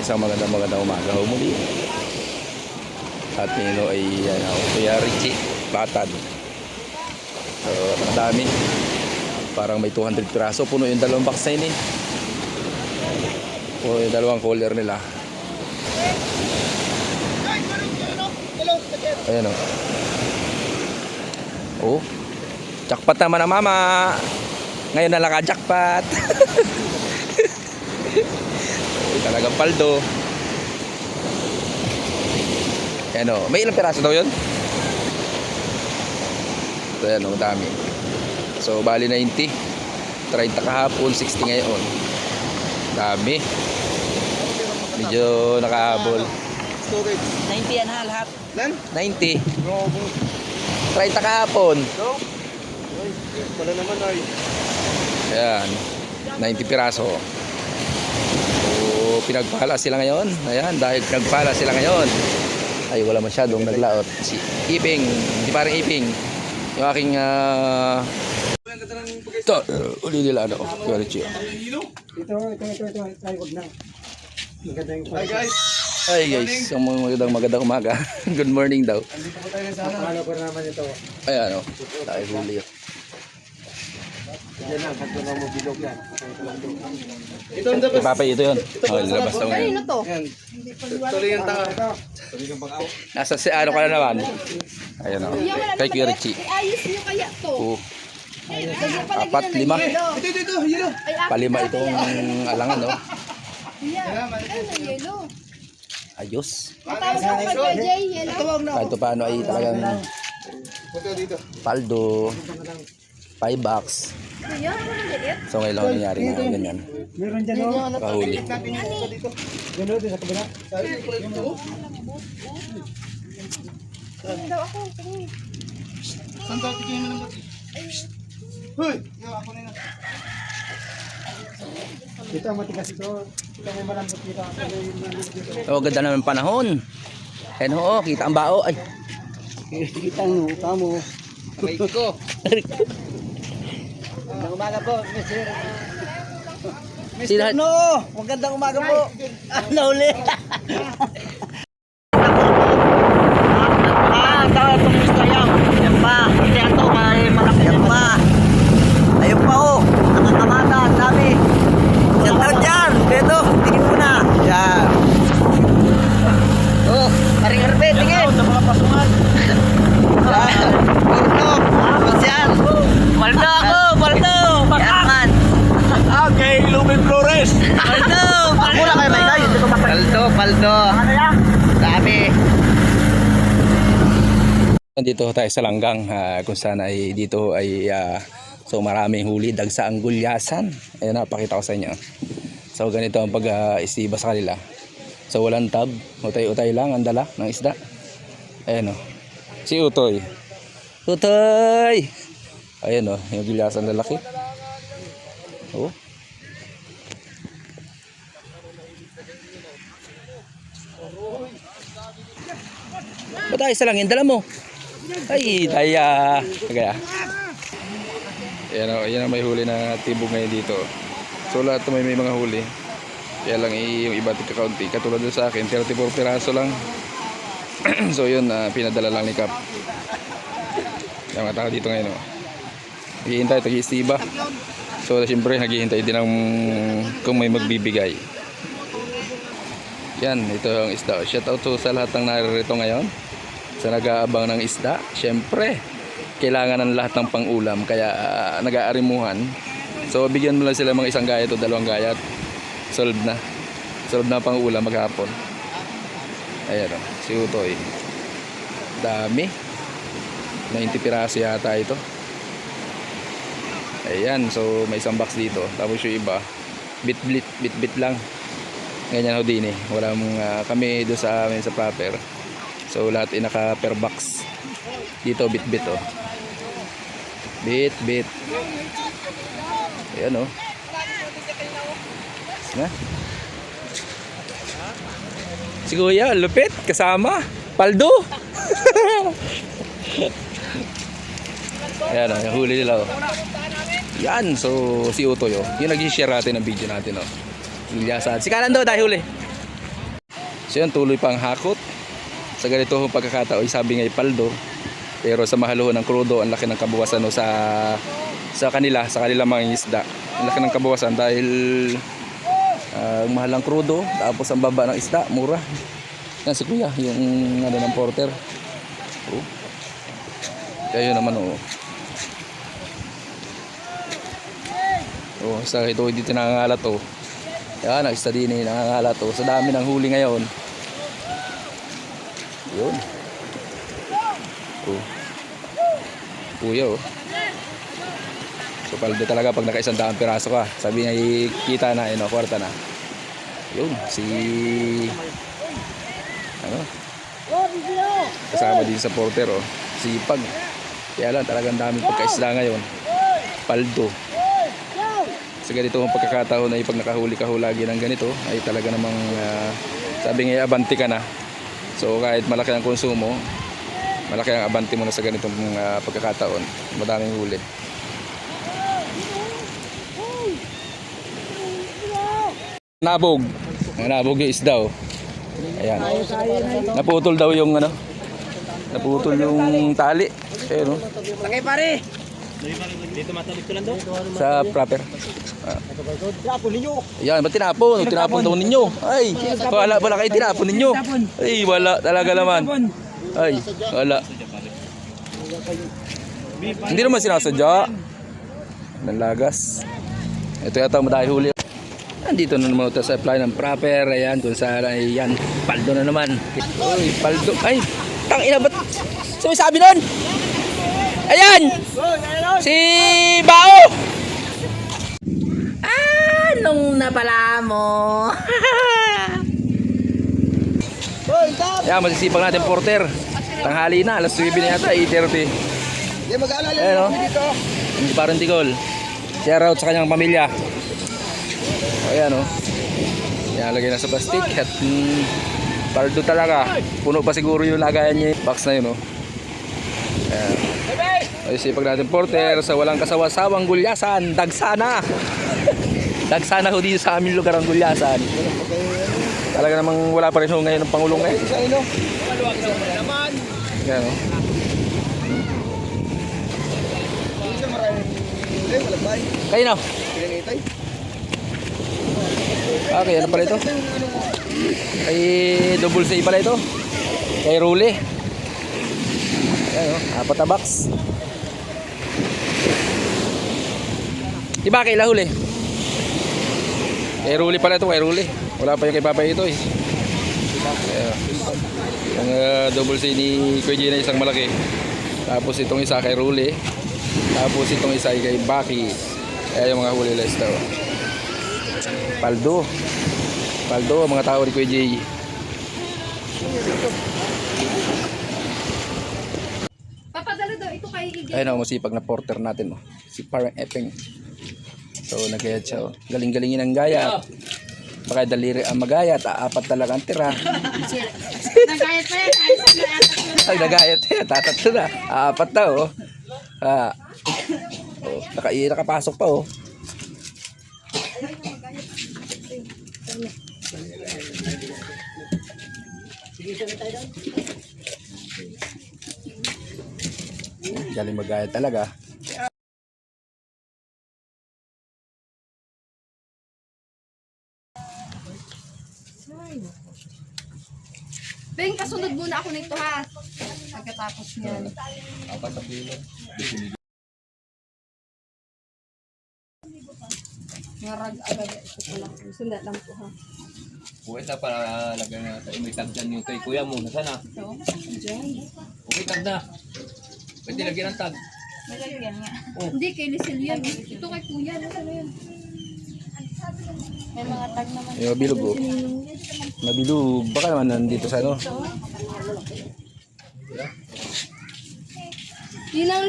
isang magandang umaga ho muli. At nino ay Kuya Richie Batad. So, ang dami. Parang may 200 piraso. Puno yung dalawang box na yun eh. Puno yung dalawang cooler nila. Ayan o. Oh. Jackpot naman ang mama. Ngayon na lang ka-jackpot. Talagang paldo. Ayan o. May ilang piraso daw yun? So ayan o. Dami. So bali 90. 30 kahapon. 60 ngayon. Dami. Medyo nakahabol. 90 yan ha lahat. 90. 30 kahapon. Wala naman ay. Ayan. 90 piraso. So pinagpala sila ngayon. Ayan. Dahil pinagpala sila ngayon. Ay wala masyadong naglaot. Si Iping. Hindi parang Iping. Yung aking ito. Uli nila ano. Kuya Richie. Ito. Ay, wag na. Magandang Hi guys. Hi guys. Magandang umaga. Good morning daw. Andito po tayo sa ano ko naman ito. Ayan o. Dahil huli. Diyan lang, kanto na mo bilog yan. Ito ang dapat. Papay ito yun. Oh, lalabas daw ngayon. Kanino to? Yan. Tuloy ang tanga. Tuloy ang pag-aw. Nasa si ano ka na naman. Ayan o. Kay Kuya Richie. Ayos nyo kaya to. Oh. 4, 5. Ito, yelo. Palima itong alangan no. Yan. Ay, na yelo. Ayos. Matawag ako kay Kuya Jay, yelo. Kahit paano ay talagang Punta dito. paldo. 5 bucks. Kuya, ano maliit? So ngayon lang nangyari na ganyan. Meron dyan o. Kahuli. Yan o, sa kabila. Tingin daw ako, tingin. Saan daw tigyan mo ng bati? Hoy! Ako na yun. Ito ang matigas ito. Ito may malambot dito. Oh, ganda naman panahon. Ayan ho, kita ang bao. Ay. Kita mo, kamo. Aray ko. Magandang umaga po, Mr. Sila No! Magandang umaga po. Nauli. Tawag itong Mr. Yang. Yan pa. Kasi ito, may malaki. Yan pa. Ayun pa oh. Nakakamata, ang dami. Shout out dyan. Beto, tingin mo na. Yan. Oh, paring Herbe, tingin. Sa mga pasungan. Yan. Paldo. Yan. Paldo ako, paldo. Yan man. Okay, Lumen Flores. Paldo. Mula kayo may kayo. Paldo, paldo. Ano yan? Dami. Dito tayo sa Langgang kung saan ay dito ay so maraming huli, dagsa ang gulyasan. Ayun na, pakita ko sa inyo. So ganito ang pag-istiba sa kanila. So walang tab, utay-utay lang ang dala ng isda. Ayun o, si Utoy. Utoy! Ayun o, yung gulyasan lalaki. Oh. Ba't tayo sa langin? Dala mo. Ay, daya. Kaya. Yan ang may huli na tibog ngayon dito. So lahat may mga huli. Kaya lang yung iba tika-kaunti. Katulad doon sa akin, 34 piraso lang. So yun, pinadala lang ni Cap. Yung mga tao dito ngayon. Naghihintay, tag-iistiba. So siyempre, naghihintay din ng kung may magbibigay. Yan, ito ang isda. Shout out to sa lahat ng naririto ngayon. Sa nag-aabang ng isda, syempre kailangan ng lahat ng pang-ulam kaya nag-aarimuhan. So bigyan mo lang sila mga isang gayat o dalawang gayat. Solve na pang-ulam maghapon. Ayan o, si Utoy. Dami. 90 piraso yata ito. Ayan, so may isang box dito. Tapos yung iba, bit lang. Ganyan ho din eh. Walang kami doon sa amin sa proper. So lahat ay naka per box. Dito bit oh. Bit. Ayan oh. Na? Si Kuya, lupit kasama. Paldo. Ayan oh, yung huli nila oh. Yan, so si Utoy oh. Yung nag-share natin ng video natin oh. Si Kalando dahil huli. So yan, tuloy pa ang hakot. Sa ganito hong pagkakataon, sabi nga paldo. Pero sa mahal ho ng krudo, ang laki ng kabawasan no, sa kanila mga isda. Ang laki ng kabawasan dahil ang mahal ng krudo, tapos ang baba ng isda, mura. Yan si Kuya, yung ano ng porter. Oh. Kaya yun naman oh. Oh, isa ito dito nangangalat oh. Yan, ang isda din nangangalat oh. Sa dami ng huli ngayon. Yun. Oh. Kuya oh. So paldo talaga pag naka-100 piraso ka. Sabi niya kita na, kwarta na. Yun, si ano? Kasama din sa porter oh. Sipag. Kaya lang talagang daming pagkaisda ngayon. Paldo. Sa ganito ang pagkakataon na pag nakahuli ka lagi ng ganito ay talaga namang sabi nga abanti ka na. So kahit malaki ang konsumo, malaki ang abanti mo na sa ganitong pagkakataon. Madaming huli. Nabog. Nabog yung isda oh. Ayan. Naputol daw yung ano. Naputol yung tali. Ayun oh. Laki pare. Dito matabig ko lang doon. Sa proper. Tapon ninyo. Ayan, ba't tinapon? Tinapon daw ninyo. Ay, wala kayo tinapon ninyo. Ay, wala talaga naman. Ay, wala. Hindi naman sinasadya. Nanlagas. Ito yata madahil huli. Andito na naman ito sa apply ng proper. Ayan, kung saan ay yan. Paldo na naman. Uy, paldo. Ay, tangina ba't sumisabi nun? Ayan! Si Bao! Anong napala mo? Ayan, masisipag natin porter. Tanghali na, alas 9 na yata, 8:30. Ayan o. Hindi parang tigol. Shout out sa kanyang pamilya. Ayan o. Ayan, lagay na sa plastic. At paldo talaga. Puno pa siguro yung lagayan niya. Box na yun o. Ayan. Ay, sipag natin porter sa walang kasawasawang gulyasan. Dagsana. Dagsana ho dito sa aming lugar ang gulyasan. Talaga namang wala pa rin ho ngayon ng Pangulong ngayon. Ayan o. Kayo na. Okay, ano pala ito? Ay, double C pala ito. Kay Ruli. Ayan o, 4 na box. Diba kay Lahuli? Kay Ruli pala ito, kay Ruli. Wala pa yung kay Papa ito eh. Ayan. Yung double C ni Kuya Gina isang malaki. Tapos itong isa kay Ruli. Tapos itong isa ay kay Baki. Ayan yung mga huli list daw. Paldo. Paldo ang mga tao ni Kuya Jay. Papadala daw ito kay Iggy. Ayun o, masipag na porter natin o. Si Parang Epeng. So nagayat siya o. Galing-galingin ang gayat. Baka daliri ang magayat. 4 talaga ang tira. Nagayat pa yan. Ay, nagayat yan. Tatatlo na. 4 na o. Nakapasok pa o. Galing magayat talaga. Beng, kasunod muna ako nito ha. Pagkatapos niyan. Ngarag agad ito pala. Sundat lang po ha. Buhay na para lagyan natin. May tag dyan yung kay kuya mo. Nasaan na? So, dyan. Okay, tag na. Pwede lagyan ng tag. Malagyan nga. Hindi, kay Lisil yan. Ito kay Kuya. Ano yan? May mga tag naman. Yung mabilog o. Mabilog. Baka naman nandito sa ano. Yun ang